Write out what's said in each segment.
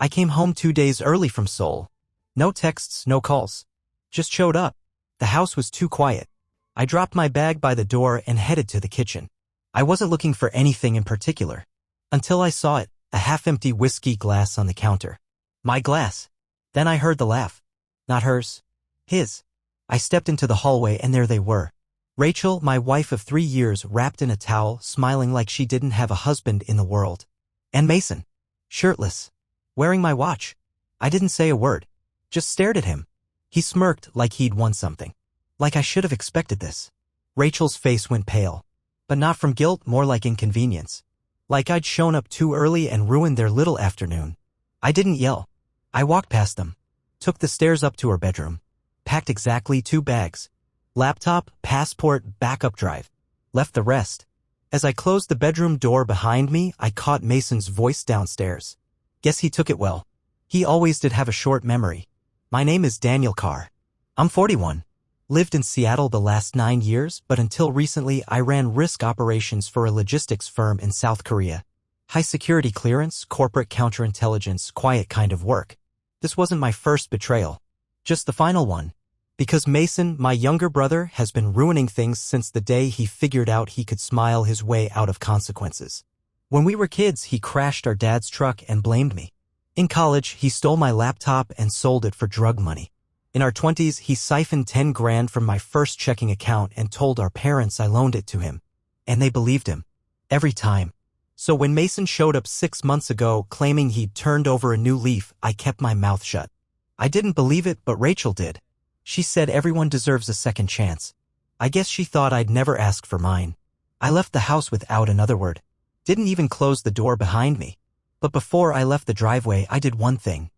I came home 2 days early from Seoul. No texts, no calls. Just showed up. The house was too quiet. I dropped my bag by the door and headed to the kitchen. I wasn't looking for anything in particular. Until I saw it, a half-empty whiskey glass on the counter. My glass. Then I heard the laugh. Not hers. His. I stepped into the hallway and there they were. Rachel, my wife of 3 years, wrapped in a towel, smiling like she didn't have a husband in the world. And Mason. Shirtless. Wearing my watch. I didn't say a word. Just stared at him. He smirked like he'd won something. Like I should have expected this. Rachel's face went pale. But not from guilt, more like inconvenience. Like I'd shown up too early and ruined their little afternoon. I didn't yell. I walked past them. Took the stairs up to her bedroom. Packed exactly 2 bags. Laptop, passport, backup drive. Left the rest. As I closed the bedroom door behind me, I caught Mason's voice downstairs. Guess he took it well. He always did have a short memory. My name is Daniel Carr. I'm 41. Lived in Seattle the last 9 years, but until recently I ran risk operations for a logistics firm in South Korea. High security clearance, corporate counterintelligence, quiet kind of work. This wasn't my first betrayal. Just the final one. Because Mason, my younger brother, has been ruining things since the day he figured out he could smile his way out of consequences. When we were kids, he crashed our dad's truck and blamed me. In college, he stole my laptop and sold it for drug money. In our 20s, he siphoned 10 grand from my first checking account and told our parents I loaned it to him. And they believed him. Every time. So when Mason showed up 6 months ago claiming he'd turned over a new leaf, I kept my mouth shut. I didn't believe it, but Rachel did. She said everyone deserves a second chance. I guess she thought I'd never ask for mine. I left the house without another word. Didn't even close the door behind me. But before I left the driveway, I did one thing.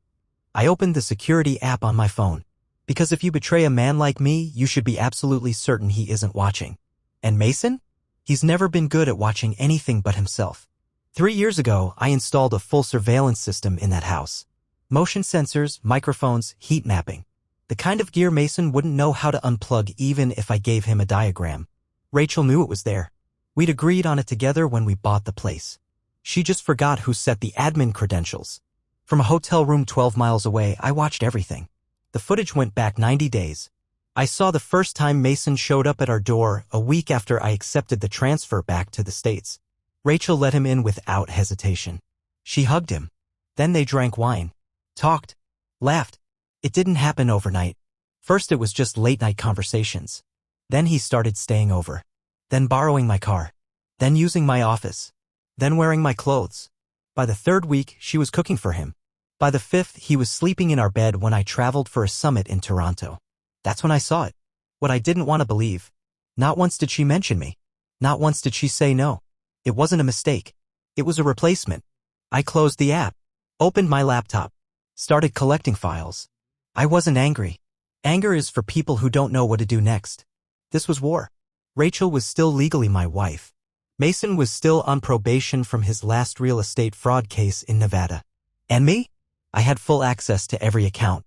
I opened the security app on my phone. Because if you betray a man like me, you should be absolutely certain he isn't watching. And Mason? He's never been good at watching anything but himself. 3 years ago, I installed a full surveillance system in that house. Motion sensors, microphones, heat mapping. The kind of gear Mason wouldn't know how to unplug even if I gave him a diagram. Rachel knew it was there. We'd agreed on it together when we bought the place. She just forgot who set the admin credentials. From a hotel room 12 miles away, I watched everything. The footage went back 90 days. I saw the first time Mason showed up at our door a week after I accepted the transfer back to the States. Rachel let him in without hesitation. She hugged him. Then they drank wine. Talked. Laughed. It didn't happen overnight. First it was just late-night conversations. Then he started staying over. Then borrowing my car. Then using my office. Then wearing my clothes. By the 3rd week, she was cooking for him. By the 5th, he was sleeping in our bed when I traveled for a summit in Toronto. That's when I saw it. What I didn't want to believe. Not once did she mention me. Not once did she say no. It wasn't a mistake. It was a replacement. I closed the app. Opened my laptop. Started collecting files. I wasn't angry. Anger is for people who don't know what to do next. This was war. Rachel was still legally my wife. Mason was still on probation from his last real estate fraud case in Nevada. And me? I had full access to every account.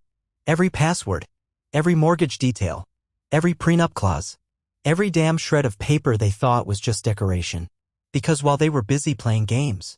Every password. Every mortgage detail. Every prenup clause. Every damn shred of paper they thought was just decoration. Because while they were busy playing games,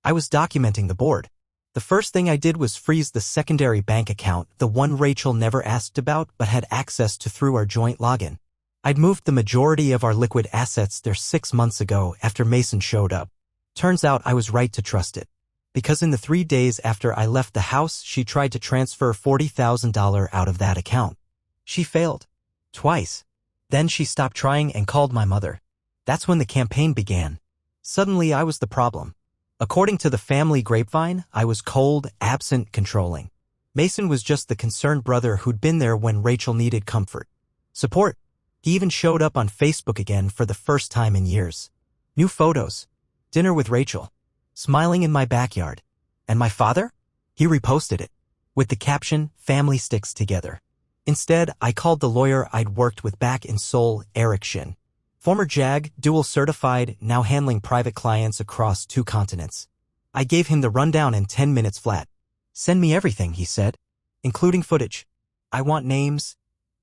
I was documenting the board. The first thing I did was freeze the secondary bank account, the one Rachel never asked about but had access to through our joint login. I'd moved the majority of our liquid assets there 6 months ago after Mason showed up. Turns out I was right to trust it. Because in the 3 days after I left the house, she tried to transfer $40,000 out of that account. She failed. Twice. Then she stopped trying and called my mother. That's when the campaign began. Suddenly I was the problem. According to the family grapevine, I was cold, absent, controlling. Mason was just the concerned brother who'd been there when Rachel needed comfort. Support. He even showed up on Facebook again for the first time in years. New photos. Dinner with Rachel. Smiling in my backyard. And my father? He reposted it. With the caption, "Family sticks together." Instead, I called the lawyer I'd worked with back in Seoul, Eric Shin. Former JAG, dual certified, now handling private clients across 2 continents. I gave him the rundown in 10 minutes flat. "Send me everything," he said, "including footage. I want names,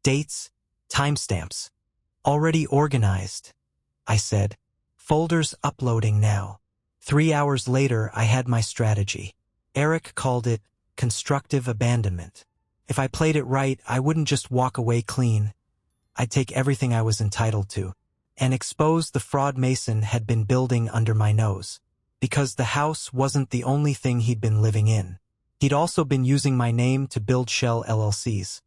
dates, timestamps." "Already organized," I said. "Folders uploading now." 3 hours later, I had my strategy. Eric called it constructive abandonment. If I played it right, I wouldn't just walk away clean. I'd take everything I was entitled to and expose the fraud Mason had been building under my nose. Because the house wasn't the only thing he'd been living in. He'd also been using my name to build shell LLCs,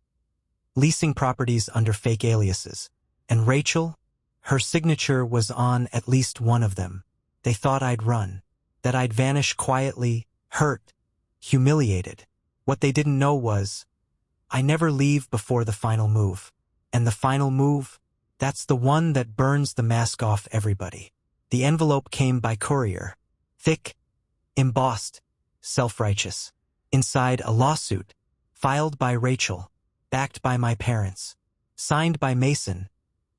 leasing properties under fake aliases. And Rachel, her signature was on at least one of them. They thought I'd run, that I'd vanish quietly, hurt, humiliated. What they didn't know was, I never leave before the final move. And the final move, that's the one that burns the mask off everybody. The envelope came by courier. Thick, embossed, self-righteous. Inside a lawsuit, filed by Rachel, backed by my parents, signed by Mason,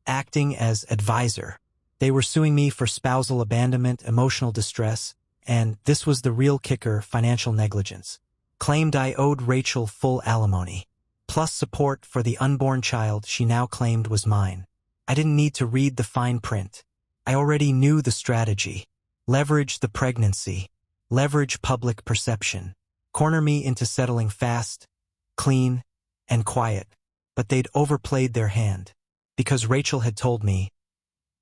acting as advisor. They were suing me for spousal abandonment, emotional distress, and, this was the real kicker, financial negligence. Claimed I owed Rachel full alimony, plus support for the unborn child she now claimed was mine. I didn't need to read the fine print. I already knew the strategy. Leverage the pregnancy, leverage public perception, corner me into settling fast, clean, and quiet. But they'd overplayed their hand, because Rachel had told me,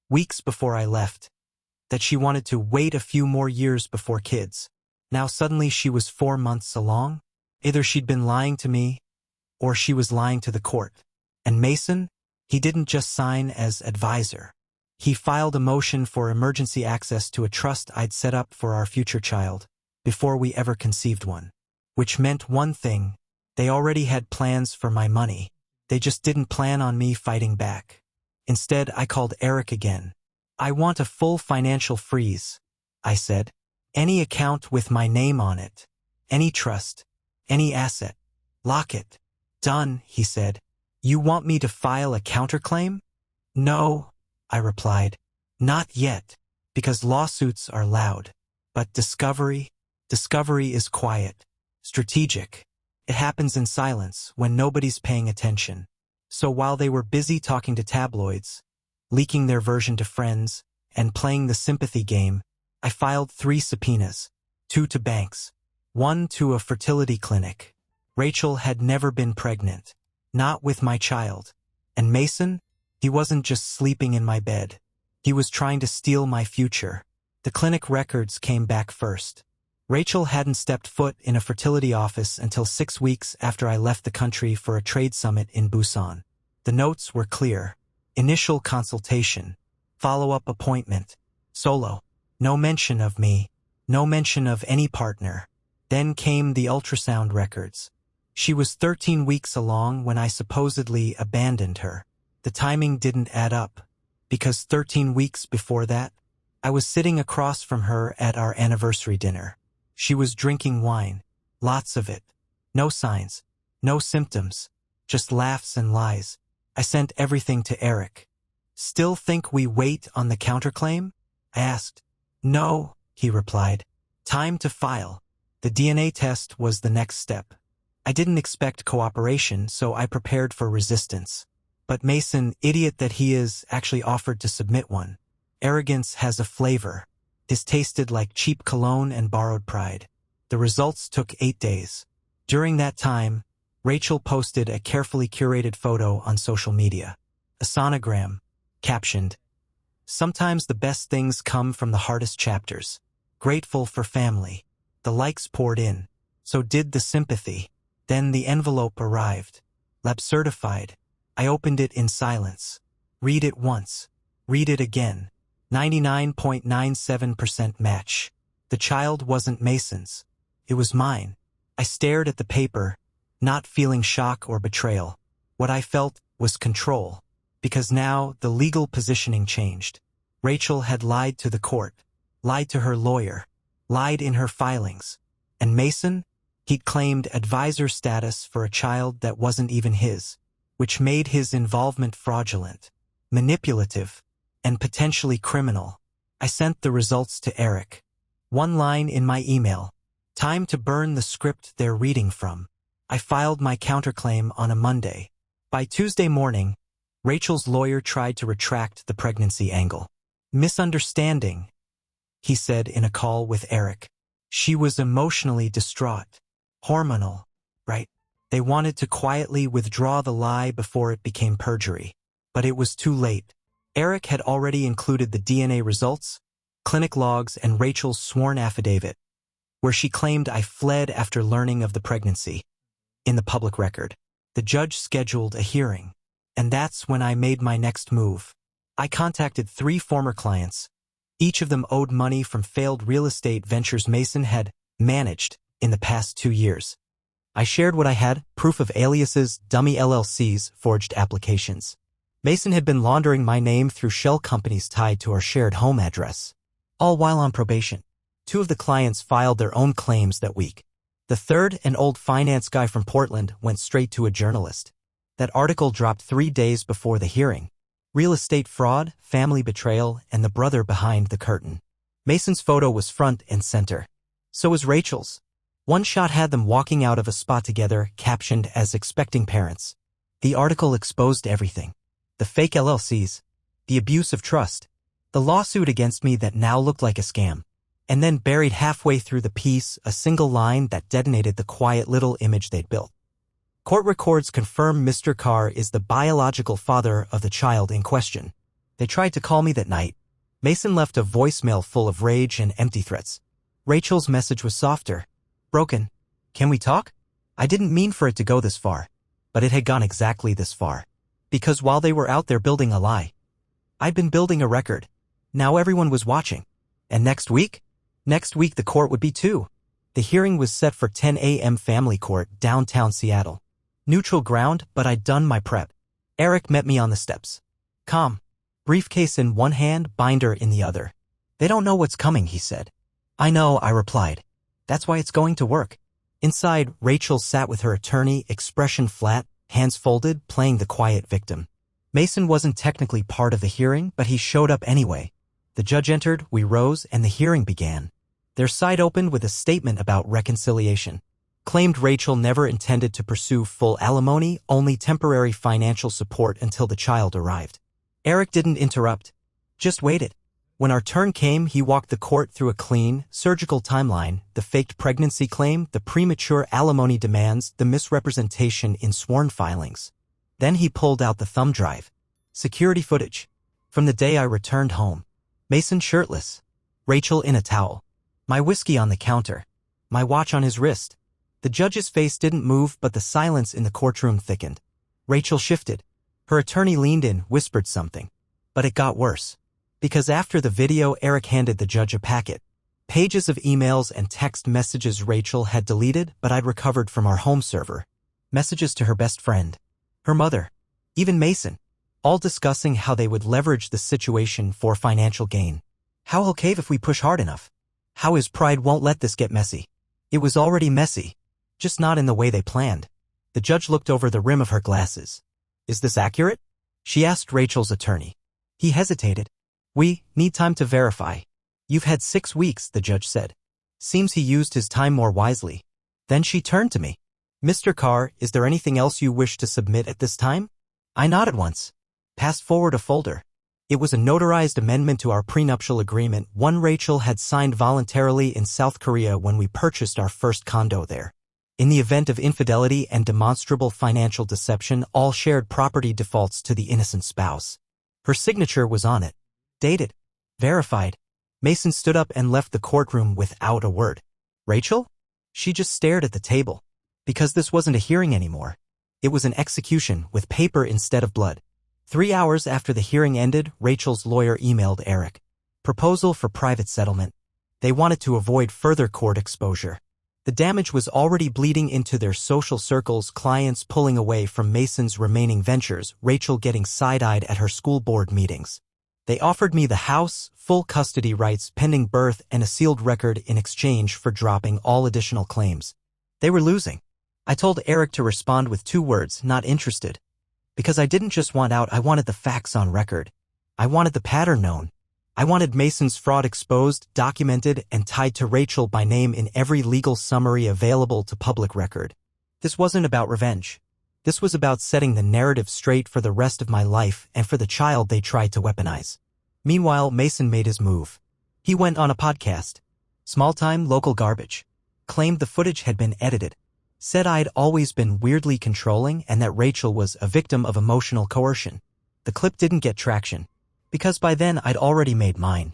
weeks before I left, that she wanted to wait a few more years before kids. Now suddenly she was 4 months along? Either she'd been lying to me, or she was lying to the court. And Mason, he didn't just sign as advisor. He filed a motion for emergency access to a trust I'd set up for our future child, before we ever conceived one. Which meant one thing, they already had plans for my money. They just didn't plan on me fighting back. Instead, I called Eric again. I want a full financial freeze, I said. Any account with my name on it. Any trust. Any asset. Lock it. Done, he said. You want me to file a counterclaim? No, I replied. Not yet, because lawsuits are loud. But discovery is quiet, strategic. It happens in silence when nobody's paying attention. So while they were busy talking to tabloids, leaking their version to friends, and playing the sympathy game, I filed 3 subpoenas, 2 to banks, 1 to a fertility clinic. Rachel had never been pregnant, not with my child. And Mason? He wasn't just sleeping in my bed. He was trying to steal my future. The clinic records came back first. Rachel hadn't stepped foot in a fertility office until 6 weeks after I left the country for a trade summit in Busan. The notes were clear. Initial consultation. Follow-up appointment. Solo. No mention of me. No mention of any partner. Then came the ultrasound records. She was 13 weeks along when I supposedly abandoned her. The timing didn't add up, because 13 weeks before that, I was sitting across from her at our anniversary dinner. She was drinking wine, lots of it. No signs, no symptoms, just laughs and lies. I sent everything to Eric. Still think we wait on the counterclaim? I asked. No, he replied. Time to file. The DNA test was the next step. I didn't expect cooperation, so I prepared for resistance. But Mason, idiot that he is, actually offered to submit one. Arrogance has a flavor. This tasted like cheap cologne and borrowed pride. The results took 8 days. During that time, Rachel posted a carefully curated photo on social media. A sonogram, captioned, "Sometimes the best things come from the hardest chapters. Grateful for family." The likes poured in. So did the sympathy. Then the envelope arrived. Lab certified. I opened it in silence. Read it once. Read it again. 99.97% match. The child wasn't Mason's. It was mine. I stared at the paper, not feeling shock or betrayal. What I felt was control, because now the legal positioning changed. Rachel had lied to the court, lied to her lawyer, lied in her filings. And Mason? He'd claimed advisor status for a child that wasn't even his, which made his involvement fraudulent, manipulative, and potentially criminal. I sent the results to Eric. One line in my email. Time to burn the script they're reading from. I filed my counterclaim on a Monday. By Tuesday morning, Rachel's lawyer tried to retract the pregnancy angle. Misunderstanding, he said in a call with Eric. She was emotionally distraught. Hormonal, right? They wanted to quietly withdraw the lie before it became perjury. But it was too late. Eric had already included the DNA results, clinic logs, and Rachel's sworn affidavit, where she claimed I fled after learning of the pregnancy. In the public record, the judge scheduled a hearing. And that's when I made my next move. I contacted 3 former clients. Each of them owed money from failed real estate ventures Mason had managed in the past 2 years. I shared what I had, proof of aliases, dummy LLCs, forged applications. Mason had been laundering my name through shell companies tied to our shared home address. All while on probation. 2 of the clients filed their own claims that week. The third, an old finance guy from Portland, went straight to a journalist. That article dropped 3 days before the hearing. Real estate fraud, family betrayal, and the brother behind the curtain. Mason's photo was front and center. So was Rachel's. One shot had them walking out of a spa together, captioned as expecting parents. The article exposed everything. The fake LLCs. The abuse of trust. The lawsuit against me that now looked like a scam. And then buried halfway through the piece, a single line that detonated the quiet little image they'd built. Court records confirm Mr. Carr is the biological father of the child in question. They tried to call me that night. Mason left a voicemail full of rage and empty threats. Rachel's message was softer. Broken. Can we talk? I didn't mean for it to go this far. But it had gone exactly this far. Because while they were out there building a lie, I'd been building a record. Now everyone was watching. And next week? Next week the court would be too. The hearing was set for 10 a.m. Family Court, downtown Seattle. Neutral ground, but I'd done my prep. Eric met me on the steps. Calm. Briefcase in one hand, binder in the other. They don't know what's coming, he said. I know, I replied. That's why it's going to work. Inside, Rachel sat with her attorney, expression flat, hands folded, playing the quiet victim. Mason wasn't technically part of the hearing, but he showed up anyway. The judge entered, we rose, and the hearing began. Their side opened with a statement about reconciliation. Claimed Rachel never intended to pursue full alimony, only temporary financial support until the child arrived. Eric didn't interrupt, just waited. When our turn came, he walked the court through a clean, surgical timeline, the faked pregnancy claim, the premature alimony demands, the misrepresentation in sworn filings. Then he pulled out the thumb drive. Security footage. From the day I returned home. Mason shirtless. Rachel in a towel. My whiskey on the counter. My watch on his wrist. The judge's face didn't move, but the silence in the courtroom thickened. Rachel shifted. Her attorney leaned in, whispered something. But it got worse. Because after the video, Eric handed the judge a packet. Pages of emails and text messages Rachel had deleted, but I'd recovered from our home server. Messages to her best friend. Her mother. Even Mason. All discussing how they would leverage the situation for financial gain. How he'll cave if we push hard enough. How his pride won't let this get messy. It was already messy. Just not in the way they planned. The judge looked over the rim of her glasses. Is this accurate? She asked Rachel's attorney. He hesitated. We need time to verify. You've had 6 weeks, the judge said. Seems he used his time more wisely. Then she turned to me. Mr. Carr, is there anything else you wish to submit at this time? I nodded once. Passed forward a folder. It was a notarized amendment to our prenuptial agreement, one Rachel had signed voluntarily in South Korea when we purchased our first condo there. In the event of infidelity and demonstrable financial deception, all shared property defaults to the innocent spouse. Her signature was on it. Dated. Verified. Mason stood up and left the courtroom without a word. Rachel? She just stared at the table. Because this wasn't a hearing anymore. It was an execution with paper instead of blood. 3 hours after the hearing ended, Rachel's lawyer emailed Eric. Proposal for private settlement. They wanted to avoid further court exposure. The damage was already bleeding into their social circles, clients pulling away from Mason's remaining ventures, Rachel getting side-eyed at her school board meetings. They offered me the house, full custody rights pending birth, and a sealed record in exchange for dropping all additional claims. They were losing. I told Eric to respond with 2 words, not interested. Because I didn't just want out, I wanted the facts on record. I wanted the pattern known. I wanted Mason's fraud exposed, documented, and tied to Rachel by name in every legal summary available to public record. This wasn't about revenge. This was about setting the narrative straight for the rest of my life and for the child they tried to weaponize. Meanwhile, Mason made his move. He went on a podcast. Small-time local garbage. Claimed the footage had been edited. Said I'd always been weirdly controlling and that Rachel was a victim of emotional coercion. The clip didn't get traction, because by then I'd already made mine.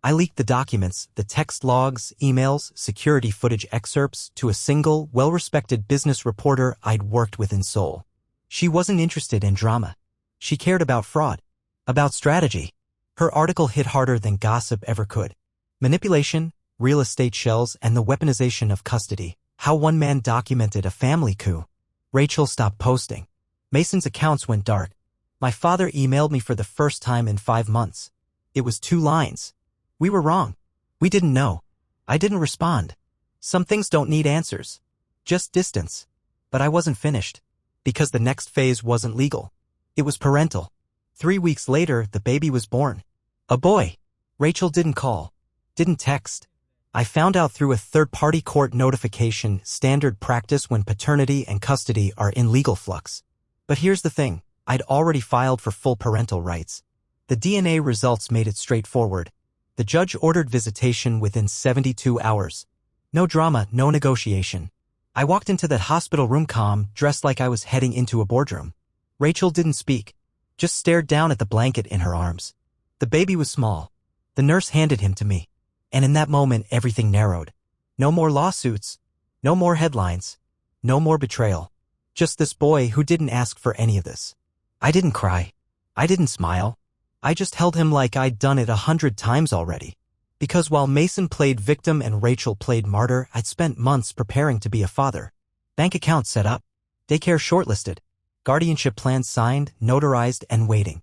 I leaked the documents, the text logs, emails, security footage excerpts to a single, well-respected business reporter I'd worked with in Seoul. She wasn't interested in drama. She cared about fraud, about strategy. Her article hit harder than gossip ever could. Manipulation, real estate shells, and the weaponization of custody. How one man documented a family coup. Rachel stopped posting. Mason's accounts went dark. My father emailed me for the first time in 5 months. It was 2 lines. We were wrong. We didn't know. I didn't respond. Some things don't need answers. Just distance. But I wasn't finished. Because the next phase wasn't legal. It was parental. 3 weeks later, the baby was born. A boy. Rachel didn't call. Didn't text. I found out through a third-party court notification, standard practice when paternity and custody are in legal flux. But here's the thing. I'd already filed for full parental rights. The DNA results made it straightforward. The judge ordered visitation within 72 hours. No drama, no negotiation. I walked into that hospital room calm, dressed like I was heading into a boardroom. Rachel didn't speak, just stared down at the blanket in her arms. The baby was small. The nurse handed him to me. And in that moment, everything narrowed. No more lawsuits. No more headlines. No more betrayal. Just this boy who didn't ask for any of this. I didn't cry. I didn't smile. I just held him like I'd done it 100 times already. Because while Mason played victim and Rachel played martyr, I'd spent months preparing to be a father. Bank accounts set up. Daycare shortlisted. Guardianship plans signed, notarized, and waiting.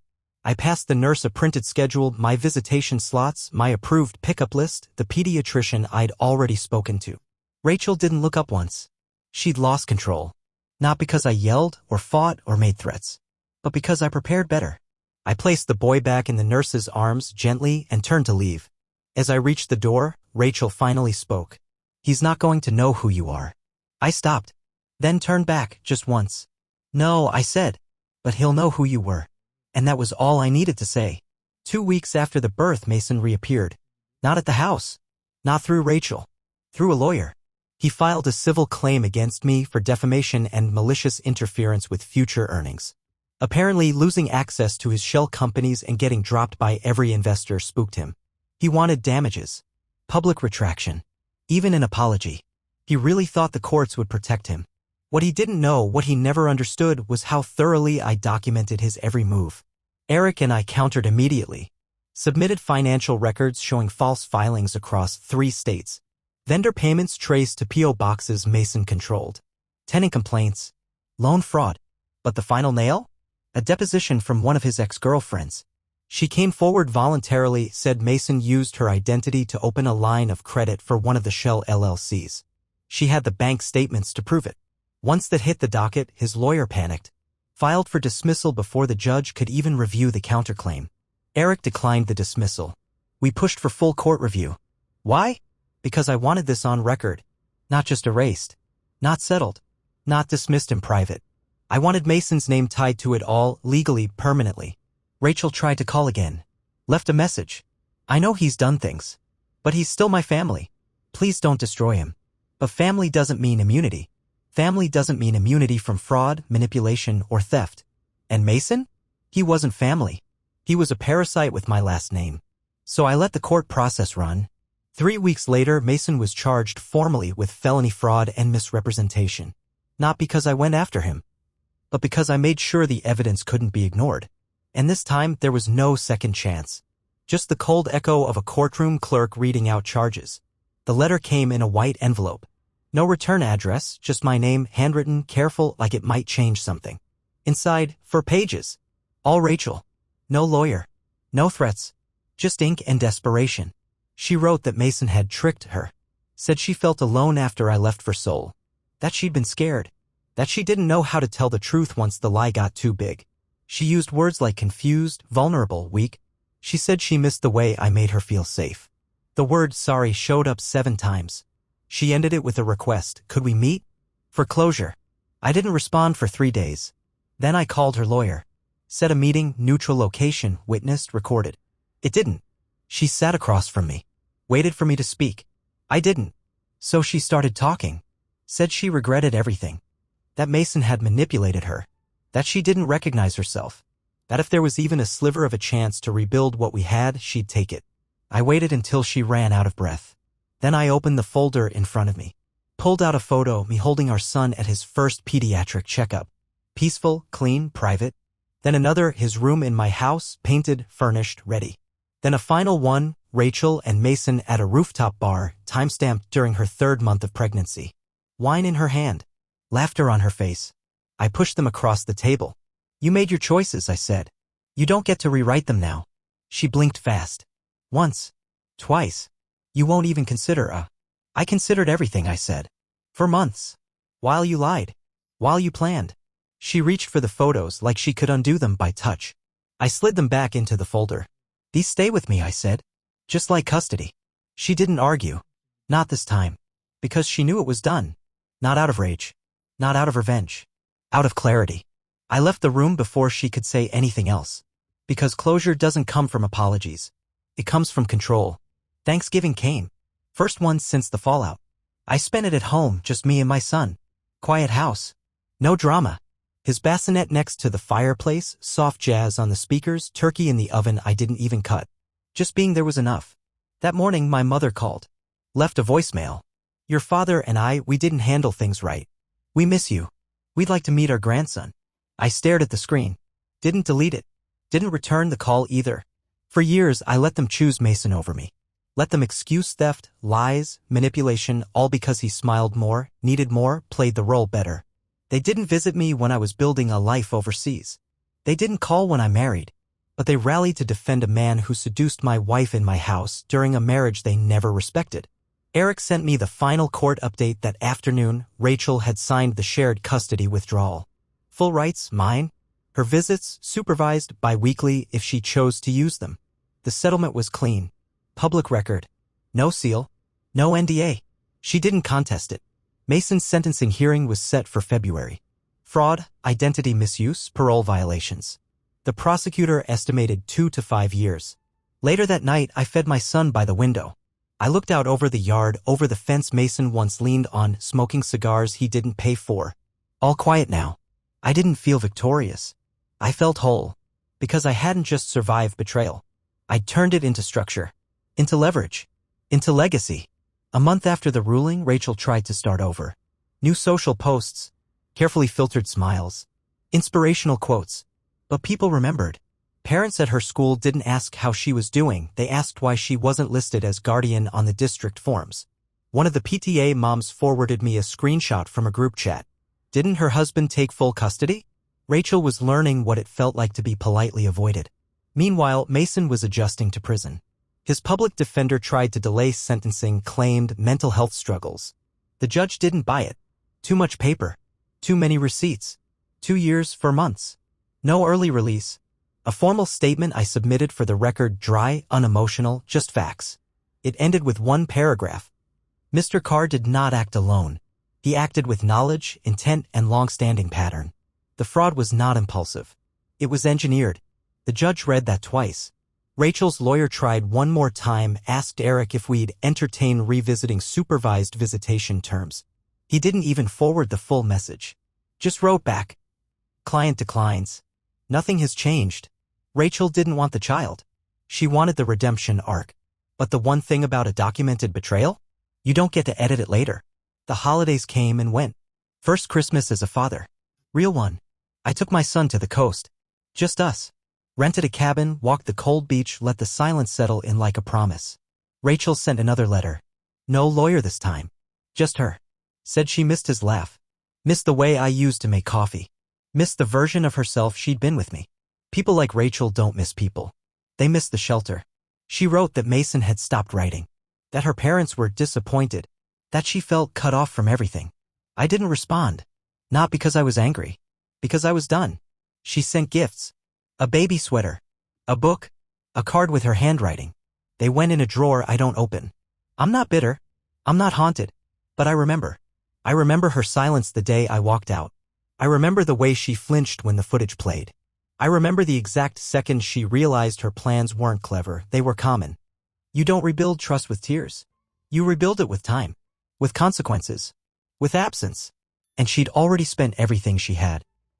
I passed the nurse a printed schedule, my visitation slots, my approved pickup list, the pediatrician I'd already spoken to. Rachel didn't look up once. She'd lost control. Not because I yelled or fought or made threats, but because I prepared better. I placed the boy back in the nurse's arms gently and turned to leave. As I reached the door, Rachel finally spoke. He's not going to know who you are. I stopped, then turned back just once. No, I said, but he'll know who you were. And that was all I needed to say. 2 weeks after the birth, Mason reappeared. Not at the house. Not through Rachel. Through a lawyer. He filed a civil claim against me for defamation and malicious interference with future earnings. Apparently, losing access to his shell companies and getting dropped by every investor spooked him. He wanted damages. Public retraction. Even an apology. He really thought the courts would protect him. What he didn't know, what he never understood, was how thoroughly I documented his every move. Eric and I countered immediately. Submitted financial records showing false filings across 3 states. Vendor payments traced to P.O. boxes Mason controlled. Tenant complaints. Loan fraud. But the final nail? A deposition from one of his ex-girlfriends. She came forward voluntarily, said Mason used her identity to open a line of credit for one of the Shell LLCs. She had the bank statements to prove it. Once that hit the docket, his lawyer panicked. Filed for dismissal before the judge could even review the counterclaim. Eric declined the dismissal. We pushed for full court review. Why? Because I wanted this on record. Not just erased. Not settled. Not dismissed in private. I wanted Mason's name tied to it all, legally, permanently. Rachel tried to call again. Left a message. I know he's done things. But he's still my family. Please don't destroy him. But family doesn't mean immunity. Family doesn't mean immunity from fraud, manipulation, or theft. And Mason? He wasn't family. He was a parasite with my last name. So I let the court process run. 3 weeks later, Mason was charged formally with felony fraud and misrepresentation. Not because I went after him, but because I made sure the evidence couldn't be ignored. And this time, there was no second chance. Just the cold echo of a courtroom clerk reading out charges. The letter came in a white envelope. No return address, just my name, handwritten, careful, like it might change something. Inside, 4 pages. All Rachel. No lawyer. No threats. Just ink and desperation. She wrote that Mason had tricked her. Said she felt alone after I left for Seoul. That she'd been scared. That she didn't know how to tell the truth once the lie got too big. She used words like confused, vulnerable, weak. She said she missed the way I made her feel safe. The word sorry showed up 7 times. She ended it with a request. Could we meet? For closure. I didn't respond for 3 days. Then I called her lawyer. Set a meeting, neutral location, witnessed, recorded. It didn't. She sat across from me. Waited for me to speak. I didn't. So she started talking. Said she regretted everything. That Mason had manipulated her. That she didn't recognize herself. That if there was even a sliver of a chance to rebuild what we had, she'd take it. I waited until she ran out of breath. Then I opened the folder in front of me. Pulled out a photo, me holding our son at his first pediatric checkup. Peaceful, clean, private. Then another, his room in my house, painted, furnished, ready. Then a final one, Rachel and Mason at a rooftop bar, time-stamped during her 3rd month of pregnancy. Wine in her hand. Laughter on her face. I pushed them across the table. You made your choices, I said. You don't get to rewrite them now. She blinked fast. Once. Twice. You won't even consider. I considered everything, I said. For months. While you lied. While you planned. She reached for the photos like she could undo them by touch. I slid them back into the folder. These stay with me, I said. Just like custody. She didn't argue. Not this time. Because she knew it was done. Not out of rage. Not out of revenge. Out of clarity. I left the room before she could say anything else. Because closure doesn't come from apologies. It comes from control. Thanksgiving came. First one since the fallout. I spent it at home, just me and my son. Quiet house. No drama. His bassinet next to the fireplace, soft jazz on the speakers, turkey in the oven I didn't even cut. Just being there was enough. That morning my mother called. Left a voicemail. Your father and we didn't handle things right. We miss you. We'd like to meet our grandson. I stared at the screen. Didn't delete it. Didn't return the call either. For years I let them choose Mason over me. Let them excuse theft, lies, manipulation, all because he smiled more, needed more, played the role better. They didn't visit me when I was building a life overseas. They didn't call when I married. But they rallied to defend a man who seduced my wife in my house during a marriage they never respected. Eric sent me the final court update that afternoon. Rachel had signed the shared custody withdrawal. Full rights, mine. Her visits, supervised bi-weekly if she chose to use them. The settlement was clean. Public record. No seal. No NDA. She didn't contest it. Mason's sentencing hearing was set for February. Fraud, identity misuse, parole violations. The prosecutor estimated 2 to 5 years. Later that night, I fed my son by the window. I looked out over the yard, over the fence Mason once leaned on, smoking cigars he didn't pay for. All quiet now. I didn't feel victorious. I felt whole. Because I hadn't just survived betrayal. I'd turned it into structure. Into leverage. Into legacy. A month after the ruling, Rachel tried to start over. New social posts. Carefully filtered smiles. Inspirational quotes. But people remembered. Parents at her school didn't ask how she was doing, they asked why she wasn't listed as guardian on the district forms. One of the PTA moms forwarded me a screenshot from a group chat. Didn't her husband take full custody? Rachel was learning what it felt like to be politely avoided. Meanwhile, Mason was adjusting to prison. His public defender tried to delay sentencing, claimed mental health struggles. The judge didn't buy it. Too much paper. Too many receipts. 2 years for months. No early release. A formal statement I submitted for the record, dry, unemotional, just facts. It ended with one paragraph. Mr. Carr did not act alone. He acted with knowledge, intent, and long-standing pattern. The fraud was not impulsive. It was engineered. The judge read that twice. Rachel's lawyer tried one more time, asked Eric if we'd entertain revisiting supervised visitation terms. He didn't even forward the full message. Just wrote back. Client declines. Nothing has changed. Rachel didn't want the child. She wanted the redemption arc. But the one thing about a documented betrayal? You don't get to edit it later. The holidays came and went. First Christmas as a father. Real one. I took my son to the coast. Just us. Rented a cabin, walked the cold beach, let the silence settle in like a promise. Rachel sent another letter. No lawyer this time. Just her. Said she missed his laugh. Missed the way I used to make coffee. Missed the version of herself she'd been with me. People like Rachel don't miss people. They miss the shelter. She wrote that Mason had stopped writing. That her parents were disappointed. That she felt cut off from everything. I didn't respond. Not because I was angry. Because I was done. She sent gifts. A baby sweater. A book. A card with her handwriting. They went in a drawer I don't open. I'm not bitter. I'm not haunted. But I remember. I remember her silence the day I walked out. I remember the way she flinched when the footage played. I remember the exact second she realized her plans weren't clever, they were common. You don't rebuild trust with tears. You rebuild it with time, with consequences, with absence. And she'd already spent everything she had.